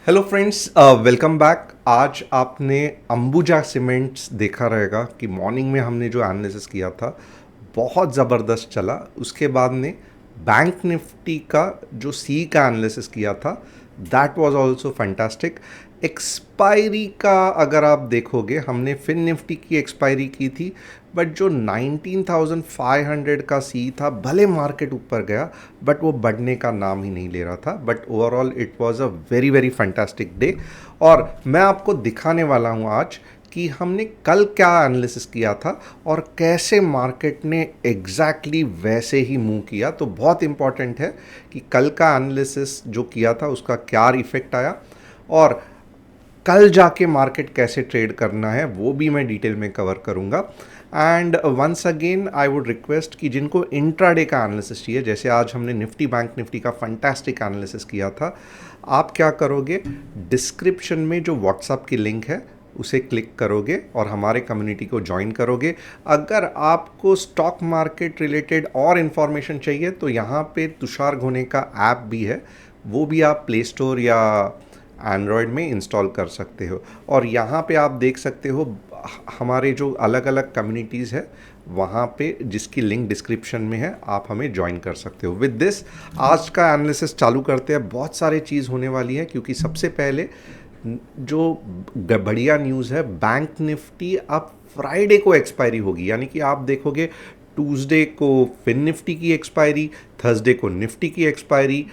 Hello friends, welcome back. आज आपने Ambuja cements देखा रहेगा कि मॉर्निंग में हमने जो एनालिसिस किया था बहुत ज़बरदस्त चला। उसके बाद ने बैंक निफ्टी का जो सी का एनालिसिस किया था, that was also fantastic. Expiry का अगर आप देखोगे, हमने फिन निफ्टी की एक्सपायरी की थी, बट जो 19,500 का सी था, भले मार्केट ऊपर गया बट वो बढ़ने का नाम ही नहीं ले रहा था। But overall it was a very very fantastic day. और मैं आपको दिखाने वाला हूँ आज कि हमने कल क्या एनालिसिस किया था और कैसे मार्केट ने एग्जैक्टली वैसे ही मूव किया। तो बहुत इंपॉर्टेंट है कि कल का एनालिसिस जो किया था उसका क्या इफेक्ट आया और कल जाके मार्केट कैसे ट्रेड करना है वो भी मैं डिटेल में कवर करूंगा। And once again I would request कि जिनको इंट्राडे का एनालिसिस चाहिए, जैसे आज हमने निफ्टी बैंक निफ्टी का फंटास्टिक एनालिसिस किया था, आप क्या करोगे, डिस्क्रिप्शन में जो व्हाट्सएप की लिंक है उसे क्लिक करोगे और हमारे कम्युनिटी को ज्वाइन करोगे। अगर आपको स्टॉक मार्केट रिलेटेड और इन्फॉर्मेशन चाहिए तो यहाँ पे तुषार घोने का ऐप भी है, वो भी आप प्ले स्टोर या एंड्रॉयड में इंस्टॉल कर सकते हो। और यहाँ पे आप देख सकते हो हमारे जो अलग अलग कम्युनिटीज़ है वहाँ पे, जिसकी लिंक डिस्क्रिप्शन में है, आप हमें ज्वाइन कर सकते हो। विद दिस आज का एनालिसिस चालू करते हैं। बहुत सारे चीज़ होने वाली है क्योंकि सबसे पहले जो बढ़िया न्यूज़ है, बैंक निफ्टी अब फ्राइडे को एक्सपायरी होगी। यानी कि आप देखोगे ट्यूसडे को फिन निफ्टी की एक्सपायरी, थर्सडे को निफ्टी की एक्सपायरी,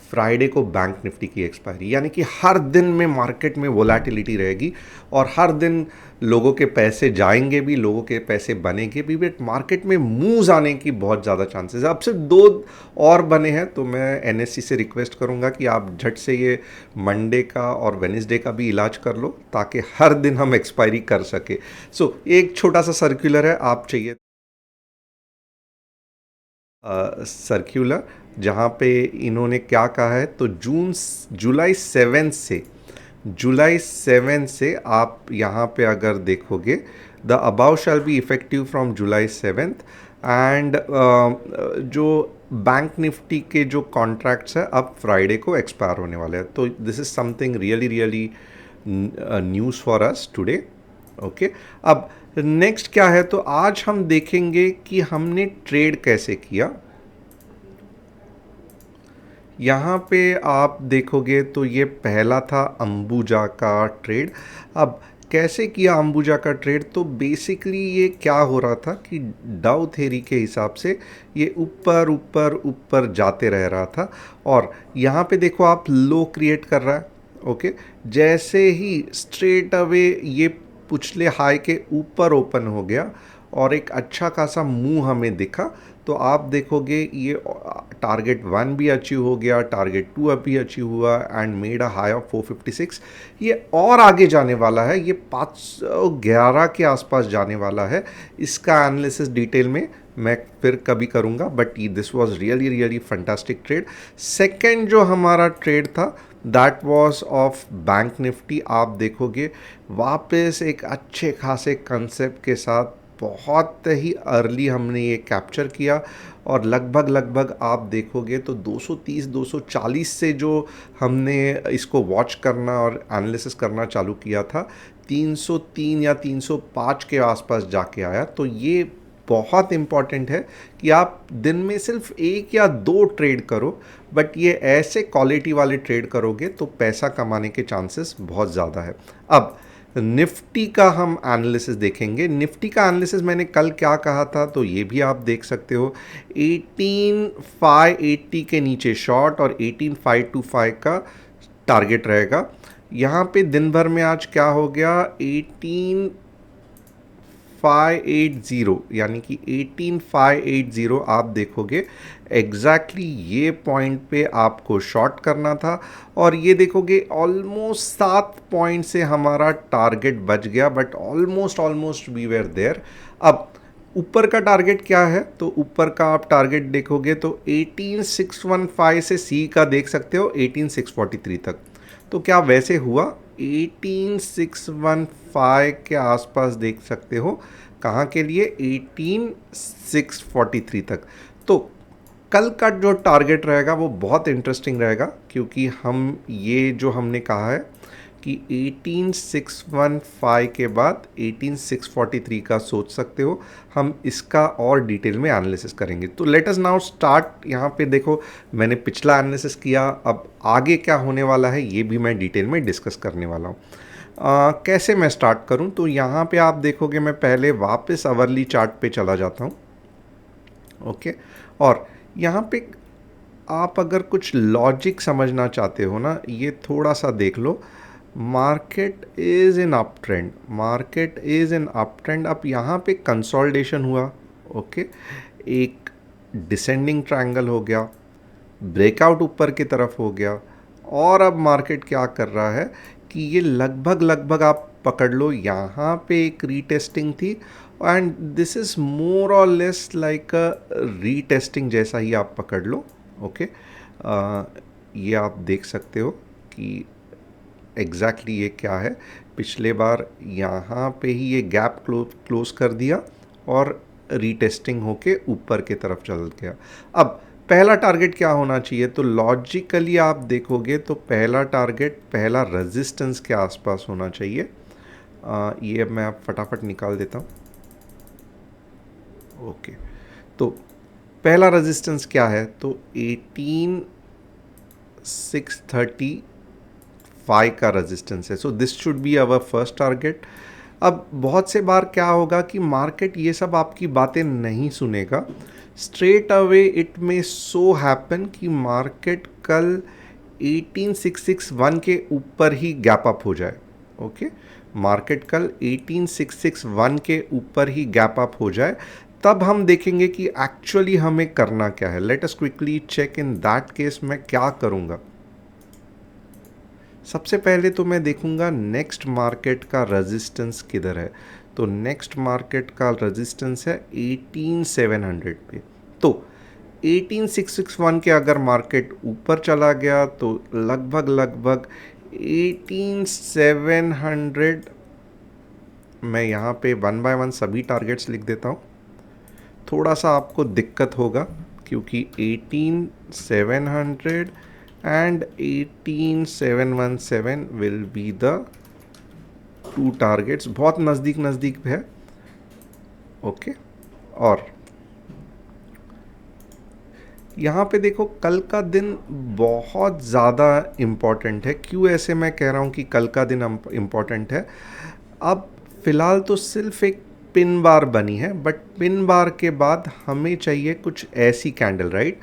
फ्राइडे को बैंक निफ्टी की एक्सपायरी। यानी कि हर दिन में मार्केट में वोलेटिलिटी रहेगी और हर दिन लोगों के पैसे जाएंगे भी, लोगों के पैसे बनेंगे भी, बट मार्केट में मूव्स आने की बहुत ज़्यादा चांसेस है। अब सिर्फ दो और बने हैं तो मैं एनएससी से रिक्वेस्ट करूंगा कि आप झट से ये मंडे का और वेडनेसडे का भी इलाज कर लो ताकि हर दिन हम एक्सपायरी कर सके। सो एक छोटा सा सर्कुलर है, आप चाहिए सर्क्यूलर, जहाँ पे इन्होंने क्या कहा है, तो जुलाई 7 से आप यहाँ पे अगर देखोगे, the above shall be effective from July 7। And जो बैंक निफ्टी के जो कॉन्ट्रैक्ट्स है अब फ्राइडे को एक्सपायर होने वाले हैं। तो this is something really really news for us today. Okay, अब नेक्स्ट क्या है, तो आज हम देखेंगे कि हमने ट्रेड कैसे किया। यहाँ पे आप देखोगे तो ये पहला था अंबुजा का ट्रेड। अब कैसे किया अंबुजा का ट्रेड, तो बेसिकली ये क्या हो रहा था कि डाउ थ्योरी के हिसाब से ये ऊपर ऊपर ऊपर जाते रह रहा था और यहाँ पे देखो आप लो क्रिएट कर रहा है। ओके, जैसे ही स्ट्रेट अवे ये पिछले हाई के ऊपर ओपन हो गया और एक अच्छा खासा मूव हमें दिखा, तो आप देखोगे ये टारगेट 1 भी अचीव हो गया, टारगेट 2 अभी अचीव हुआ and made a high of 456। ये और आगे जाने वाला है, ये 511 के आसपास जाने वाला है। इसका एनालिसिस डिटेल में मैं फिर कभी करूँगा, but this was really really fantastic trade. Second जो हमारा ट्रेड था that was of bank Nifty. आप देखोगे वापस एक अच्छे खासे कंसेप्ट के साथ बहुत ही अर्ली हमने ये कैप्चर किया और लगभग लगभग आप देखोगे तो 230 240 से जो हमने इसको वॉच करना और एनालिसिस करना चालू किया था, 303 या 305 के आसपास जाके आया। तो ये बहुत इम्पॉर्टेंट है कि आप दिन में सिर्फ एक या दो ट्रेड करो, बट ये ऐसे क्वालिटी वाले ट्रेड करोगे तो पैसा कमाने के चांसेस बहुत ज़्यादा है। अब निफ्टी का हम एनालिसिस देखेंगे। निफ्टी का एनालिसिस मैंने कल क्या कहा था तो ये भी आप देख सकते हो, 18,580 के नीचे शॉर्ट और 18,525 का टारगेट रहेगा। यहाँ पे दिन भर में आज क्या हो गया, 18,580, यानी कि 18,580 आप देखोगे एग्जैक्टली ये पॉइंट पे आपको शॉर्ट करना था और ये देखोगे ऑलमोस्ट 7 पॉइंट से हमारा टारगेट बच गया, but almost almost we were there. अब ऊपर का टारगेट क्या है, तो ऊपर का आप टारगेट देखोगे तो 18,615 से सी का देख सकते हो 18,643 तक। तो क्या वैसे हुआ, 18,615 के आसपास देख सकते हो, कहाँ के लिए, 18,643 तक। तो कल का जो टारगेट रहेगा वो बहुत इंटरेस्टिंग रहेगा, क्योंकि हम ये जो हमने कहा है कि 18615 के बाद 18643 का सोच सकते हो, हम इसका और डिटेल में एनालिसिस करेंगे। तो लेट अस नाउ स्टार्ट। यहाँ पे देखो, मैंने पिछला एनालिसिस किया, अब आगे क्या होने वाला है ये भी मैं डिटेल में डिस्कस करने वाला हूँ। कैसे मैं स्टार्ट करूँ? तो यहाँ पे आप देखोगे मैं पहले वापस आवरली चार्ट पे चला जाता हूँ। ओके, और यहाँ पे आप अगर कुछ लॉजिक समझना चाहते हो ना, ये थोड़ा सा देख लो। Market is in up trend, market is in up trend. अब यहाँ पे कंसोलिडेशन हुआ, ओके, एक डिसेंडिंग ट्रायंगल हो गया, ब्रेकआउट ऊपर की तरफ हो गया, और अब मार्केट क्या कर रहा है कि ये लगभग लगभग आप पकड़ लो, यहाँ पे एक रीटेस्टिंग थी, एंड दिस इज़ मोर और लेस लाइक अ रीटेस्टिंग जैसा ही आप पकड़ लो। ओके, ये आप देख सकते हो कि एग्जैक्टली ये क्या है। पिछले बार यहाँ पे ही ये गैप क्लोज कर दिया और रीटेस्टिंग होके ऊपर की तरफ चल गया। अब पहला टारगेट क्या होना चाहिए? तो लॉजिकली आप देखोगे तो पहला टारगेट पहला रेजिस्टेंस के आसपास होना चाहिए। ये मैं आप फटाफट निकाल देता हूँ। ओके, तो पहला रेजिस्टेंस क्या है? तो 18635 का रेजिस्टेंस है। So this should be our first target. अब बहुत से बार क्या होगा कि मार्केट ये सब आपकी बातें नहीं सुनेगा। स्ट्रेट अवे इट में सो हैपन कि मार्केट कल 18661 के ऊपर ही गैप अप हो जाए। ओके, मार्केट कल 18661 के ऊपर ही गैप अप हो जाए, तब हम देखेंगे कि एक्चुअली हमें करना क्या है। Let us quickly check in that case मैं क्या करूँगा। सबसे पहले तो मैं देखूंगा नेक्स्ट मार्केट का रेजिस्टेंस किधर है। तो नेक्स्ट मार्केट का रेजिस्टेंस है 18700 पे। तो 18661 के अगर मार्केट ऊपर चला गया तो लगभग 18700, मैं यहाँ पे 1 बाय 1 सभी टारगेट्स लिख देता हूँ। थोड़ा सा आपको दिक्कत होगा क्योंकि 18700 and 18717 will be the two targets, बहुत नज़दीक है। ओके, और यहाँ पे देखो कल का दिन बहुत ज़्यादा इम्पॉर्टेंट है। क्यों ऐसे मैं कह रहा हूँ कि कल का दिन इम्पॉर्टेंट है? अब फ़िलहाल तो सिर्फ एक पिन बार बनी है, बट पिन बार के बाद हमें चाहिए कुछ ऐसी कैंडल, राइट,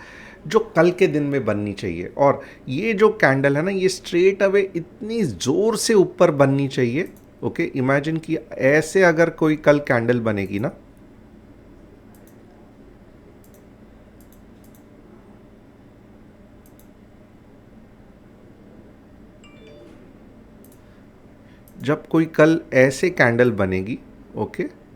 जो कल के दिन में बननी चाहिए। और ये जो कैंडल है ना, ये स्ट्रेट अवे इतनी ज़ोर से ऊपर बननी चाहिए। ओके, इमेजिन कि ऐसे अगर कोई कल कैंडल बनेगी ना, जब कोई कल ऐसे कैंडल बनेगी, ओके,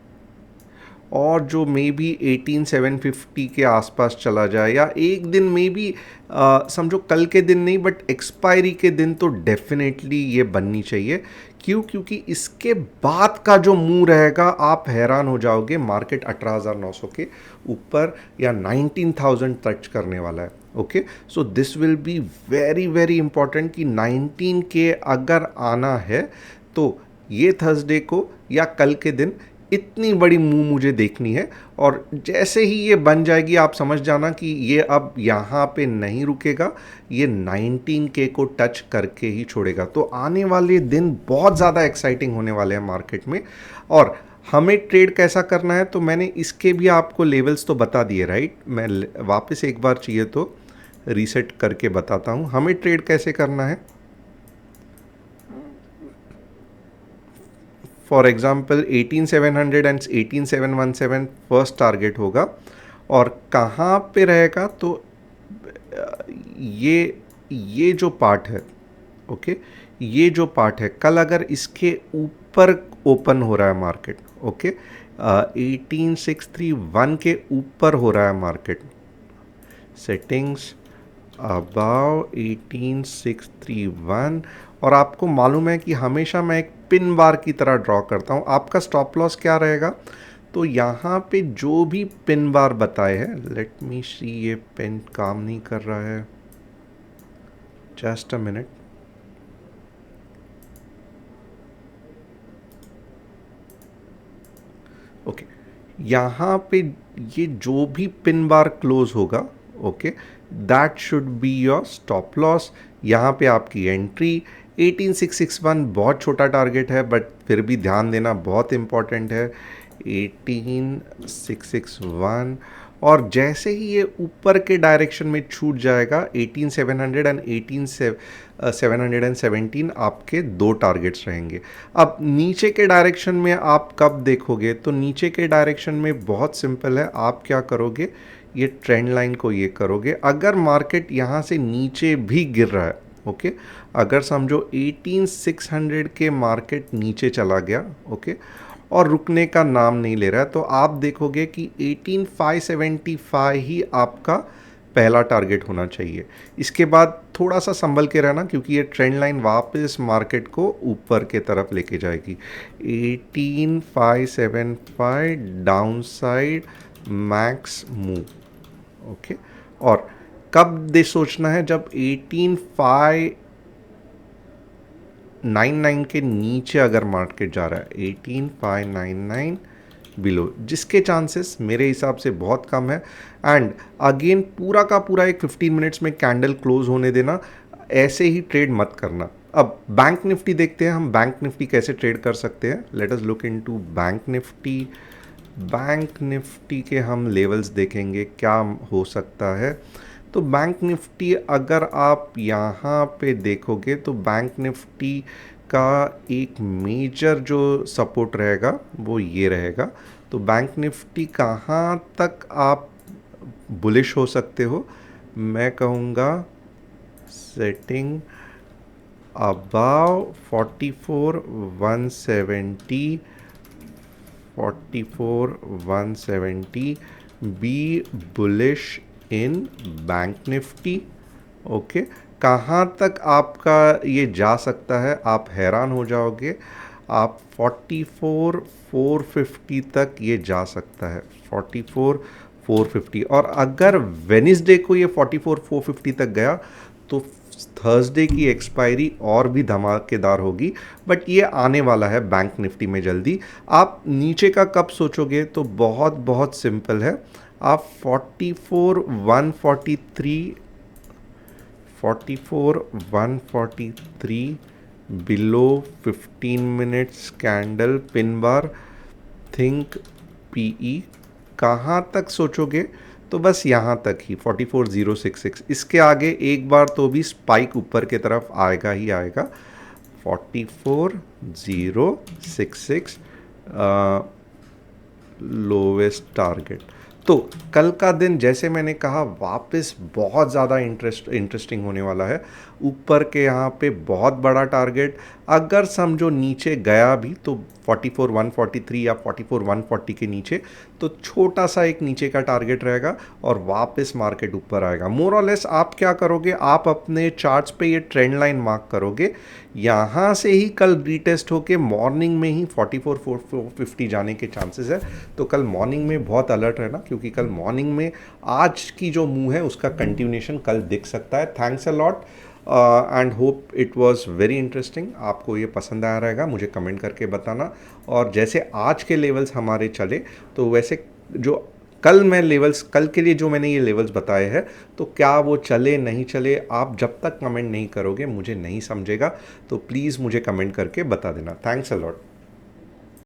और जो मे बी 18750 के आसपास चला जाए, या एक दिन मे बी समझो कल के दिन नहीं बट एक्सपायरी के दिन, तो डेफिनेटली ये बननी चाहिए। क्यों? क्योंकि इसके बाद का जो मूव रहेगा आप हैरान हो जाओगे। मार्केट 18900 के ऊपर या 19000 टच करने वाला है। Okay, so this will be very important कि 19 के अगर आना है तो ये थर्सडे को या कल के दिन इतनी बड़ी मूव मुझे देखनी है। और जैसे ही ये बन जाएगी आप समझ जाना कि ये अब यहाँ पे नहीं रुकेगा, ये 19K को टच करके ही छोड़ेगा। तो आने वाले दिन बहुत ज़्यादा एक्साइटिंग होने वाले हैं मार्केट में। और हमें ट्रेड कैसा करना है, तो मैंने इसके भी आपको लेवल्स तो बता दिए, राइट। मैं वापस एक बार चाहिए तो रीसेट करके बताता हूँ हमें ट्रेड कैसे करना है। For example 18700 and 18717 first target होगा, और कहाँ पे रहेगा? तो ये जो पार्ट है, ओके, ये जो पार्ट है, कल अगर इसके ऊपर ओपन हो रहा है मार्केट, ओके, 18631 के ऊपर हो रहा है मार्केट, सेटिंग्स अबाव 18631, और आपको मालूम है कि हमेशा मैं एक पिन बार की तरह ड्रॉ करता हूँ। आपका स्टॉप लॉस क्या रहेगा? तो यहाँ पे जो भी पिन बार बताए हैं, लेट मी सी, ये पिन काम नहीं कर रहा है, जस्ट अ मिनट। ओके, यहाँ पे ये जो भी पिन बार क्लोज होगा, okay, that should be your stop loss. यहाँ पे आपकी एंट्री 18661 बहुत छोटा टारगेट है, बट फिर भी ध्यान देना बहुत इंपॉर्टेंट है, 18661। और जैसे ही ये ऊपर के डायरेक्शन में छूट जाएगा 18700 एंड 18717 आपके दो टारगेट्स रहेंगे। अब नीचे के डायरेक्शन में आप कब देखोगे, तो नीचे के डायरेक्शन में बहुत सिंपल है, आप क्या करोगे, ये ट्रेंड लाइन को ये करोगे। अगर मार्केट यहाँ से नीचे भी गिर रहा है, ओके, अगर समझो 18600 के मार्केट नीचे चला गया, ओके, और रुकने का नाम नहीं ले रहा है, तो आप देखोगे कि 18575 ही आपका पहला टारगेट होना चाहिए। इसके बाद थोड़ा सा संभल के रहना, क्योंकि ये ट्रेंड लाइन वापस मार्केट को ऊपर के तरफ लेके जाएगी। 18575 down side max move, okay. और कब दे सोचना है, जब 18599 के नीचे अगर मार्केट जा रहा है, 18599 बिलो, जिसके चांसेस मेरे हिसाब से बहुत कम है। एंड अगेन पूरा का पूरा एक 15 मिनट्स में कैंडल क्लोज होने देना, ऐसे ही ट्रेड मत करना। अब बैंक निफ्टी देखते हैं हम, बैंक निफ्टी कैसे ट्रेड कर सकते हैं। Let us look into bank Nifty. Bank Nifty के हम लेवल्स देखेंगे क्या हो सकता है। तो बैंक निफ्टी अगर आप यहाँ पे देखोगे तो बैंक निफ्टी का एक मेजर जो सपोर्ट रहेगा वो ये रहेगा। तो बैंक निफ्टी कहाँ तक आप बुलिश हो सकते हो, मैं कहूँगा सेटिंग अबाव 44170, 44170, बी बुलिश इन बैंक निफ्टी, ओके। कहाँ तक आपका ये जा सकता है, आप हैरान हो जाओगे, आप 44450 तक ये जा सकता है, 44450। और अगर वेनिसडे को ये 44450 तक गया तो थर्सडे की एक्सपायरी और भी धमाकेदार होगी, बट ये आने वाला है बैंक निफ्टी में जल्दी। आप नीचे का कब सोचोगे, तो बहुत बहुत सिंपल है, आप 44143 below 15 minutes candle pin bar, think PE, कहाँ तक सोचोगे, तो बस यहाँ तक ही 44066। इसके आगे एक बार तो भी स्पाइक ऊपर के तरफ आएगा ही आएगा। 44066 लोवेस्ट टारगेट। तो कल का दिन जैसे मैंने कहा वापस बहुत ज़्यादा इंटरेस्टिंग होने वाला है। ऊपर के यहाँ पे बहुत बड़ा टारगेट, अगर समझो नीचे गया भी तो 44143 या 44140 के नीचे, तो छोटा सा एक नीचे का टारगेट रहेगा और वापस मार्केट ऊपर आएगा। मोर और लेस आप क्या करोगे, आप अपने चार्ट्स पे ये ट्रेंड लाइन मार्क करोगे, यहाँ से ही कल रीटेस्ट होके मॉर्निंग में ही 44450 जाने के चांसेस है। तो कल मॉर्निंग में बहुत अलर्ट रहना, क्योंकि कल मॉर्निंग में आज की जो मूव है उसका कंटिन्यूएशन कल दिख सकता है। Thanks a lot and hope it was very interesting. आपको ये पसंद आया रहेगा, मुझे कमेंट करके बताना। और जैसे आज के लेवल्स हमारे चले, तो वैसे जो कल के लिए जो मैंने ये लेवल्स बताए हैं, तो क्या वो चले नहीं चले, आप जब तक कमेंट नहीं करोगे मुझे नहीं समझेगा। तो प्लीज़ मुझे कमेंट करके बता देना। Thanks a lot.